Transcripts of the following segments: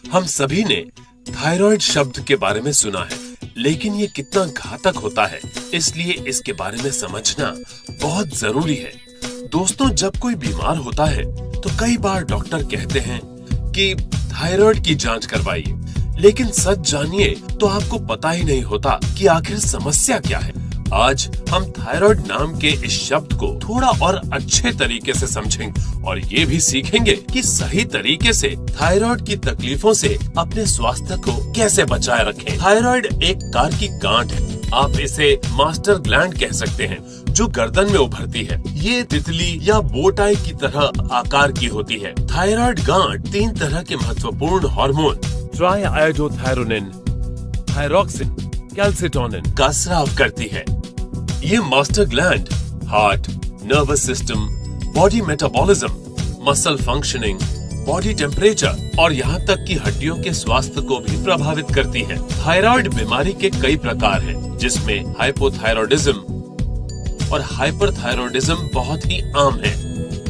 हम सभी ने थायराइड शब्द के बारे में सुना है, लेकिन ये कितना घातक होता है, इसलिए इसके बारे में समझना बहुत जरूरी है। दोस्तों, जब कोई बीमार होता है तो कई बार डॉक्टर कहते हैं कि थायराइड की जांच करवाइए, लेकिन सच जानिए तो आपको पता ही नहीं होता कि आखिर समस्या क्या है। आज हम थायराइड नाम के इस शब्द को थोड़ा और अच्छे तरीके से समझेंगे और ये भी सीखेंगे कि सही तरीके से थायराइड की तकलीफों से अपने स्वास्थ्य को कैसे बचाए रखें। थायराइड एक तार की गांठ है, आप इसे मास्टर ग्लैंड कह सकते हैं, जो गर्दन में उभरती है। ये तितली या बोटाई की तरह आकार की होती है। थायराइड गांठ 3 तरह के महत्वपूर्ण हार्मोन ट्राइआयोडोथायरोनिन, थायरोक्सिन, कैल्सिटोनिन का स्राव करती है। ये master gland heart, nervous system, body metabolism, muscle functioning, body temperature और यहाँ तक कि हड्डियों के स्वास्थ्य को भी प्रभावित करती है। थायराइड बीमारी के कई प्रकार हैं, जिसमें हाइपोथायरॉयडिज्म और हाइपरथायरॉयडिज्म बहुत ही आम है।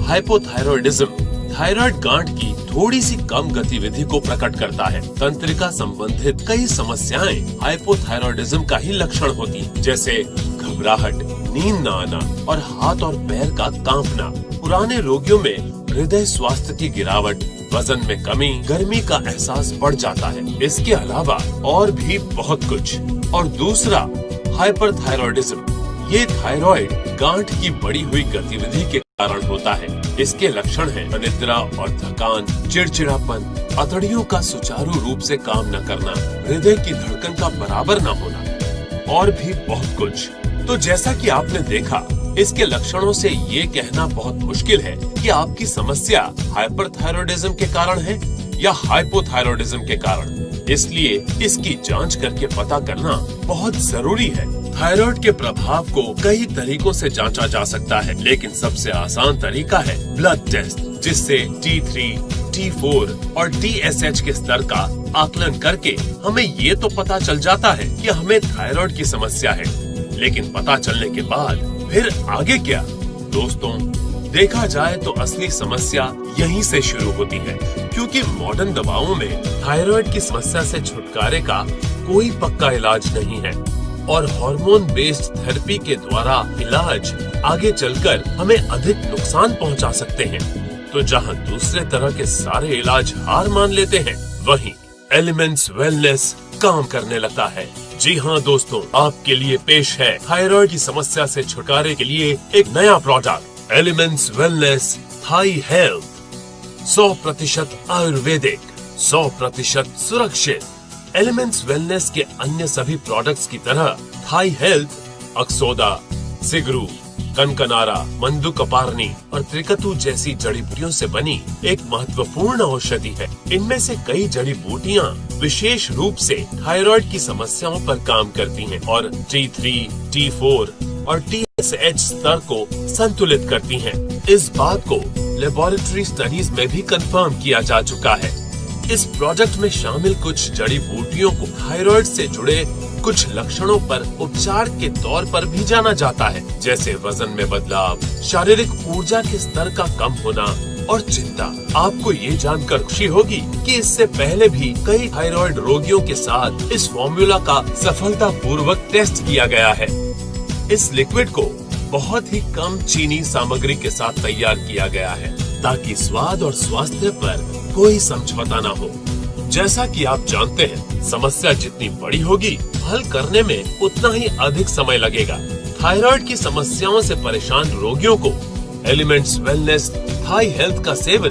हाइपोथायरॉयडिज्म थायराइड गांठ की थोड़ी सी कम गतिविधि को प्रकट करता है। तंत्रिका संबंधित कई समस्याएं हाइपोथायरॉयडिज्म का ही लक्षण होती हैं, जैसे घबराहट, नींद न आना और हाथ और पैर का कांपना। पुराने रोगियों में हृदय स्वास्थ्य की गिरावट, वजन में कमी, गर्मी का एहसास बढ़ जाता है। इसके अलावा और भी बहुत कुछ। और दूसरा हाइपरथायरॉयडिज्म, ये थायराइड गांठ की बढ़ी हुई गतिविधि के कारण होता है। इसके लक्षण हैं अनिद्रा और थकान, चिड़चिड़ापन, अतड़ियों का सुचारू रूप से काम न करना, हृदय की धड़कन का बराबर न होना और भी बहुत कुछ। तो जैसा कि आपने देखा, इसके लक्षणों से ये कहना बहुत मुश्किल है कि आपकी समस्या हाइपरथायरॉयडिज्म के कारण है या हाइपोथायरॉयडिज्म के कारण। इसलिए इसकी जांच करके पता करना बहुत जरूरी है। थायराइड के प्रभाव को कई तरीकों से जांचा जा सकता है, लेकिन सबसे आसान तरीका है ब्लड टेस्ट, जिससे T3, T4 और TSH के स्तर का आकलन करके हमें ये तो पता चल जाता है कि हमें थायराइड की समस्या है। लेकिन पता चलने के बाद फिर आगे क्या? दोस्तों, देखा जाए तो असली समस्या यहीं से शुरू होती है, क्योंकि मॉडर्न दवाओं में थायराइड की समस्या से छुटकारे का कोई पक्का इलाज नहीं है और हार्मोन बेस्ड थेरेपी के द्वारा इलाज आगे चलकर हमें अधिक नुकसान पहुंचा सकते हैं। तो जहां दूसरे तरह के सारे इलाज हार मान लेते हैं, वहीं एलिमेंट्स वेलनेस काम करने लगता है। जी हाँ दोस्तों, आपके लिए पेश है थायराइड की समस्या से छुटकारे के लिए एक नया product, Elements Wellness thai health. 100% Ayurvedic, 100% सुरक्षित। एलिमेंट्स वेलनेस के अन्य सभी प्रोडक्ट्स की तरह थाई हेल्थ अक्सोदा, सिगरू, कनकनारा, मंदुकपार्नी और त्रिकतु जैसी जड़ी बूटियों से बनी एक महत्वपूर्ण औषधि है। इनमें से कई जड़ी बूटियाँ विशेष रूप से थायराइड की समस्याओं पर काम करती हैं और T3, T4 और TSH स्तर को संतुलित करती हैं। इस बात को लेबोरेटरी स्टडीज में भी कंफर्म किया जा चुका है। इस प्रोजेक्ट में शामिल कुछ जड़ी बूटियों को थायराइड से जुड़े कुछ लक्षणों पर उपचार के तौर पर भी जाना जाता है, जैसे वजन में बदलाव, शारीरिक ऊर्जा के स्तर का कम होना और चिंता। आपको ये जानकर खुशी होगी कि इससे पहले भी कई थायराइड रोगियों के साथ इस फॉर्मूला का सफलतापूर्वक टेस्ट किया गया है। इस लिक्विड को बहुत ही कम चीनी सामग्री के साथ तैयार किया गया है, ताकि स्वाद और स्वास्थ्य पर कोई समझौता न हो। जैसा कि आप जानते हैं, समस्या जितनी बड़ी होगी, हल करने में उतना ही अधिक समय लगेगा। थायराइड की समस्याओं से परेशान रोगियों को एलिमेंट्स वेलनेस थाई हेल्थ का सेवन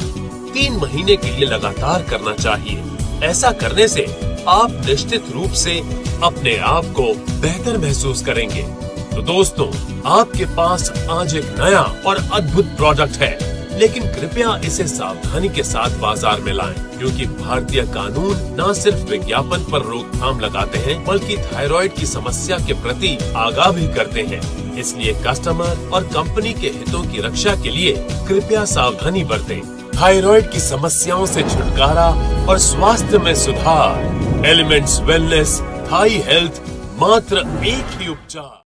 3 महीने के लिए लगातार करना चाहिए। ऐसा करने से आप निश्चित रूप से अपने आप को बेहतर महसूस करेंगे। तो दोस्तों, आपके पास आज एक नया और अद्भुत प्रोडक्ट है, लेकिन कृपया इसे सावधानी के साथ बाजार में लाएं, क्योंकि भारतीय कानून न सिर्फ विज्ञापन पर रोकथाम लगाते हैं, बल्कि थायराइड की समस्या के प्रति आगाह भी करते हैं। इसलिए कस्टमर और कंपनी के हितों की रक्षा के लिए कृपया सावधानी बरतें। थायराइड की समस्याओं से छुटकारा और स्वास्थ्य में सुधार। एलिमेंट्स वेलनेस थाई हेल्थ, मात्र एक ही उपचार।